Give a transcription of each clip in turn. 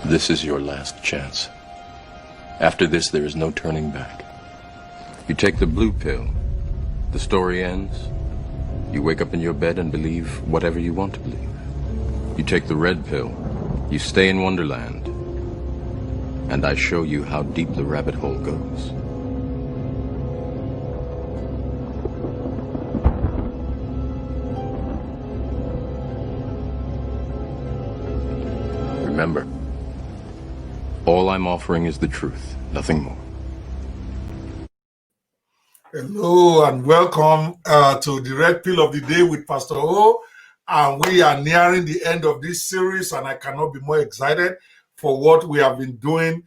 This is your last chance. After this, there is no turning back. You take the blue pill, the story ends. You wake up in your bed and believe whatever you want to believe. You take the red pill, you stay in Wonderland, and I show you how deep the rabbit hole goes. Remember, all I'm offering is the truth, nothing more. Hello and welcome to the Red Pill of the Day with Pastor O. And we are nearing the end of this series, and I cannot be more excited for what we have been doing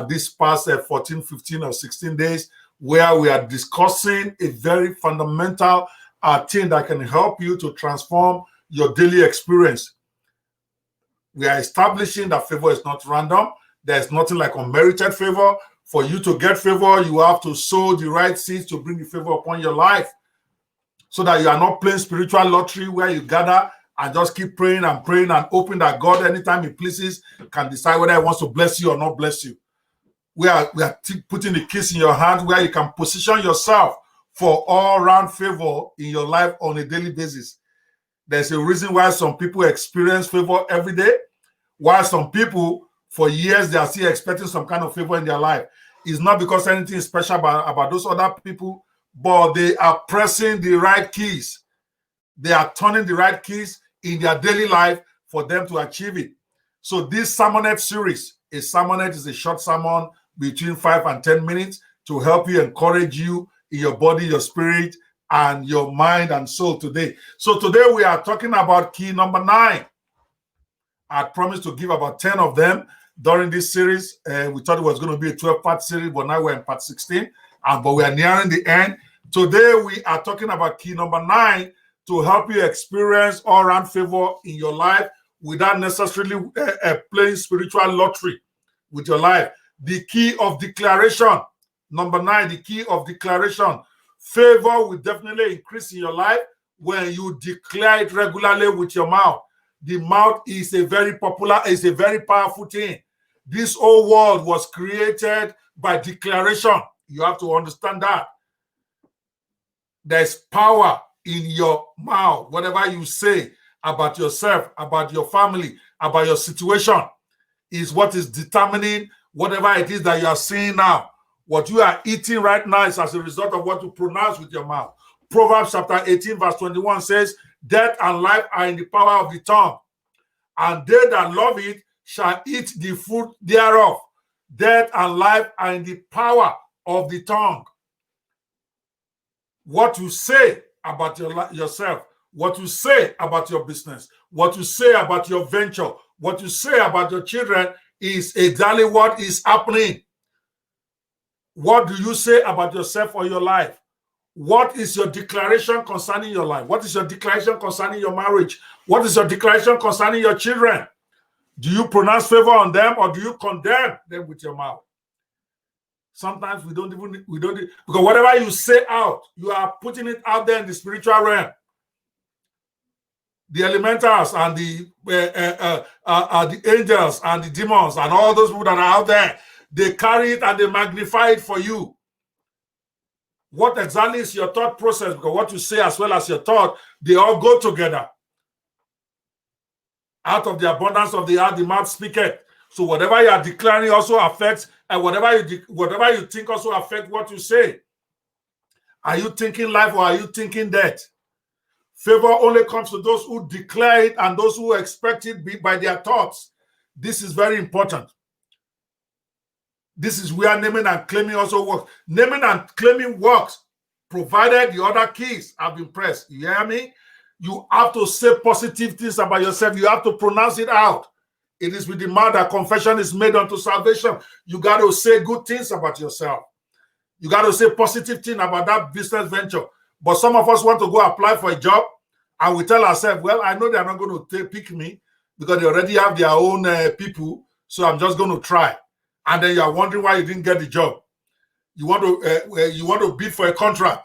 this past 14, 15, or 16 days, where we are discussing a very fundamental thing that can help you to transform your daily experience. We are establishing that favor is not random. There's nothing like unmerited favor. For you to get favor, you have to sow the right seeds to bring the favor upon your life, so that you are not playing spiritual lottery where you gather and just keep praying and hoping that God, anytime he pleases, can decide whether he wants to bless you or not bless you. We are putting the keys in your hand where you can position yourself for all-round favor in your life on a daily basis. There's a reason why some people experience favor every day, while some people, for years, they are still expecting some kind of favor in their life. It's not because anything is special about those other people, but they are pressing the right keys. They are turning the right keys in their daily life for them to achieve it. So this sermonette series, a sermonette is a short sermon between 5 and 10 minutes to help you, encourage you in your body, your spirit, and your mind and soul today. So today we are talking about key number 9. I promised to give about 10 of them during this series. We thought it was going to be a 12-part series, but now we're in part 16, but we are nearing the end. Today, we are talking about key number 9 to help you experience all-round favor in your life without necessarily playing spiritual lottery with your life. The key of declaration. Number 9, the key of declaration. Favor will definitely increase in your life when you declare it regularly with your mouth. The mouth is a very powerful thing. This whole world was created by declaration. You have to understand that. There's power in your mouth. Whatever you say about yourself, about your family, about your situation is what is determining whatever it is that you are seeing now. What you are eating right now is as a result of what you pronounce with your mouth. Proverbs chapter 18 verse 21 says, "Death and life are in the power of the tongue, and they that love it shall eat the fruit thereof." Death and life are in the power of the tongue. What you say about yourself, what you say about your business, what you say about your venture, what you say about your children is exactly what is happening. What do you say about yourself or your life? What is your declaration concerning your life? What is your declaration concerning your marriage? What is your declaration concerning your children? Do you pronounce favor on them, or do you condemn them with your mouth? Sometimes we don't because whatever you say out, you are putting it out there in the spiritual realm. The elementals and the angels and the demons and all those people that are out there, they carry it and they magnify it for you. What exactly is your thought process? Because what you say as well as your thought, they all go together. Out of the abundance of the heart, the mouth speaketh. So whatever you are declaring also affects, and whatever you think also affects what you say. Are you thinking life or are you thinking death? Favor only comes to those who declare it and those who expect it by their thoughts. This is very important. This is where naming and claiming also works. Naming and claiming works, provided the other keys have been pressed. You hear me? You have to say positive things about yourself. You have to pronounce it out. It is with the mouth that confession is made unto salvation. You got to say good things about yourself. You got to say positive things about that business venture. But some of us want to go apply for a job, and we tell ourselves, well, I know they're not going to pick me because they already have their own people, so I'm just going to try. And then you are wondering why you didn't get the job. You want to bid for a contract.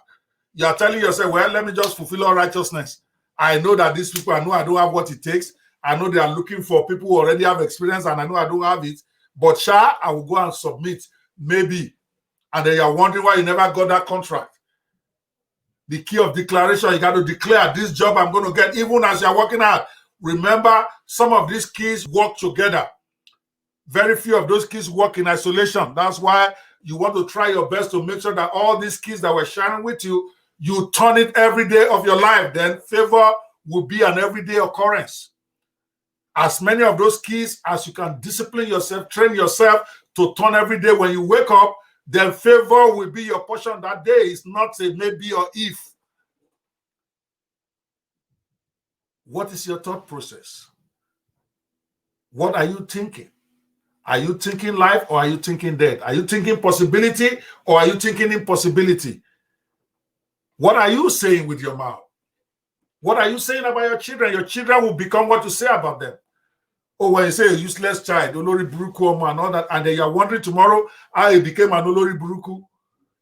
You are telling yourself, well, let me just fulfill all righteousness. I know that these people, I know I don't have what it takes. I know they are looking for people who already have experience, and I know I don't have it. But I will go and submit, maybe. And then you're wondering why you never got that contract. The key of declaration, you got to declare this job I'm going to get, even as you're working out. Remember, some of these keys work together. Very few of those keys work in isolation. That's why you want to try your best to make sure that all these keys that we're sharing with you, you turn it every day of your life. Then favor will be an everyday occurrence. As many of those keys as you can discipline yourself, train yourself to turn every day when you wake up, then favor will be your portion that day. It's not a maybe or if. What is your thought process? What are you thinking? Are you thinking life or are you thinking death? Are you thinking possibility or are you thinking impossibility? What are you saying with your mouth? What are you saying about your children? Your children will become what you say about them. Oh, when you say a useless child, Olori Buruku and all that, and then you're wondering tomorrow how he became an Olori Buruku.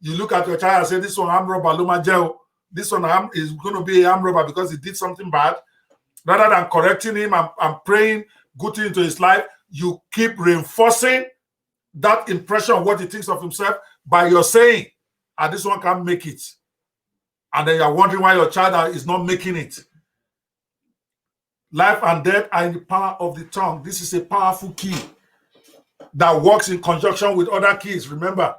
You look at your child and say, this one arm robber, Loma Jeo. This one is going to be a arm robber because he did something bad. Rather than correcting him and praying good thing into his life, you keep reinforcing that impression of what he thinks of himself by your saying, and this one can't make it. And then you're wondering why your child is not making it. Life and death are in the power of the tongue. This is a powerful key that works in conjunction with other keys. Remember,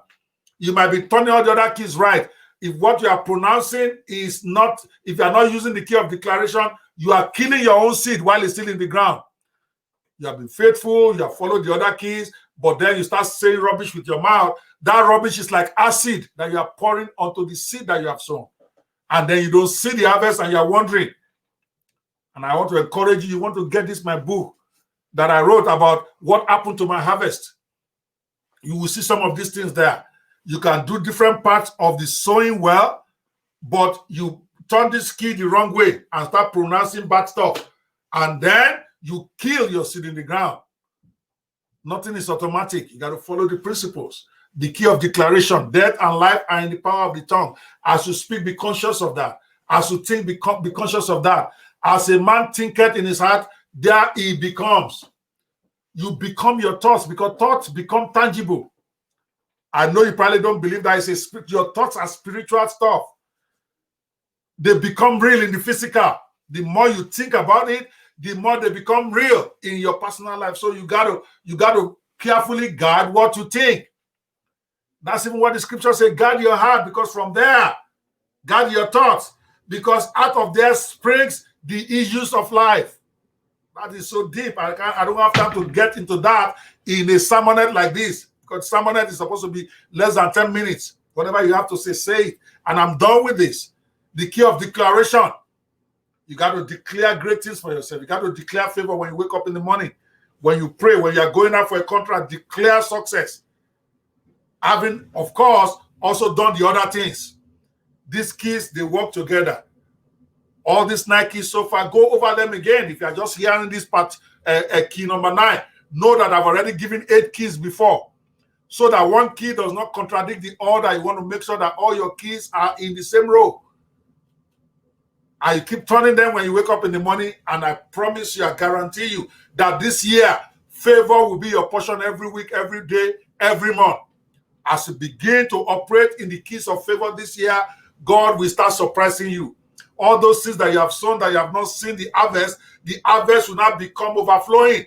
you might be turning all the other keys right. If what you are pronouncing is not, if you are not using the key of declaration, you are killing your own seed while it's still in the ground. You have been faithful, you have followed the other keys, but then you start saying rubbish with your mouth. That rubbish is like acid that you are pouring onto the seed that you have sown. And then you don't see the harvest and you're wondering. And I want to encourage you, you want to get this, my book that I wrote about what happened to my harvest. You will see some of these things there. You can do different parts of the sowing well, but you turn this key the wrong way and start pronouncing bad stuff. And then you kill your seed in the ground. Nothing is automatic. You got to follow the principles. The key of declaration, death and life are in the power of the tongue. As you speak, be conscious of that. As you think, be conscious of that. As a man thinketh in his heart, there he becomes. You become your thoughts because thoughts become tangible. I know you probably don't believe that your thoughts are spiritual stuff. They become real in the physical. The more you think about it, the more they become real in your personal life. So you gotta carefully guard what you think. That's even what the scripture says, guard your heart, because from there, guard your thoughts, because out of there springs the issues of life. That is so deep. I don't have time to get into that in a sermonette like this, because sermonette is supposed to be less than 10 minutes. Whatever you have to say it. And I'm done with this. The key of declaration. You got to declare great things for yourself. You got to declare favor when you wake up in the morning. When you pray, when you're going out for a contract, declare success. Having, of course, also done the other things. These keys, they work together. All these 9 keys so far, go over them again. If you're just hearing this part, key number 9, know that I've already given 8 keys before. So that one key does not contradict the other. You want to make sure that all your keys are in the same row. I keep turning them when you wake up in the morning, and I promise you, I guarantee you that this year, favor will be your portion every week, every day, every month. As you begin to operate in the keys of favor this year, God will start surprising you. All those things that you have sown, that you have not seen the harvest will not become overflowing.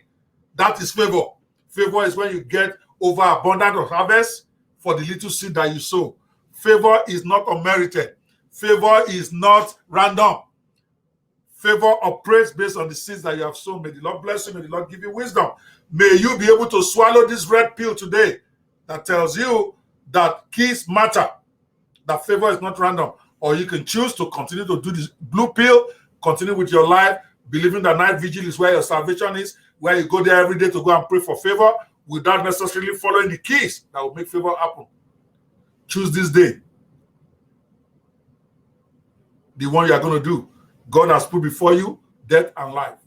That is favor. Favor is when you get overabundant of harvest for the little seed that you sow. Favor is not unmerited. Favor is not random. Favor operates based on the seeds that you have sown. May the Lord bless you. May the Lord give you wisdom. May you be able to swallow this red pill today that tells you that keys matter, that favor is not random. Or you can choose to continue to do this blue pill, continue with your life, believing that night vigil is where your salvation is, where you go there every day to go and pray for favor without necessarily following the keys that will make favor happen. Choose this day. The one you are going to do. God has put before you death and life.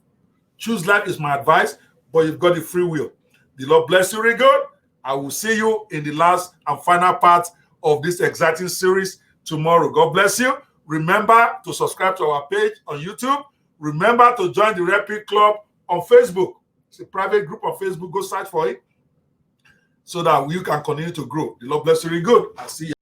Choose life is my advice, but you've got the free will. The Lord bless you really good. I will see you in the last and final part of this exciting series tomorrow. God bless you. Remember to subscribe to our page on YouTube. Remember to join the Red Pill Club on Facebook. It's a private group on Facebook. Go search for it so that you can continue to grow. The Lord bless you. Really good. I'll see you.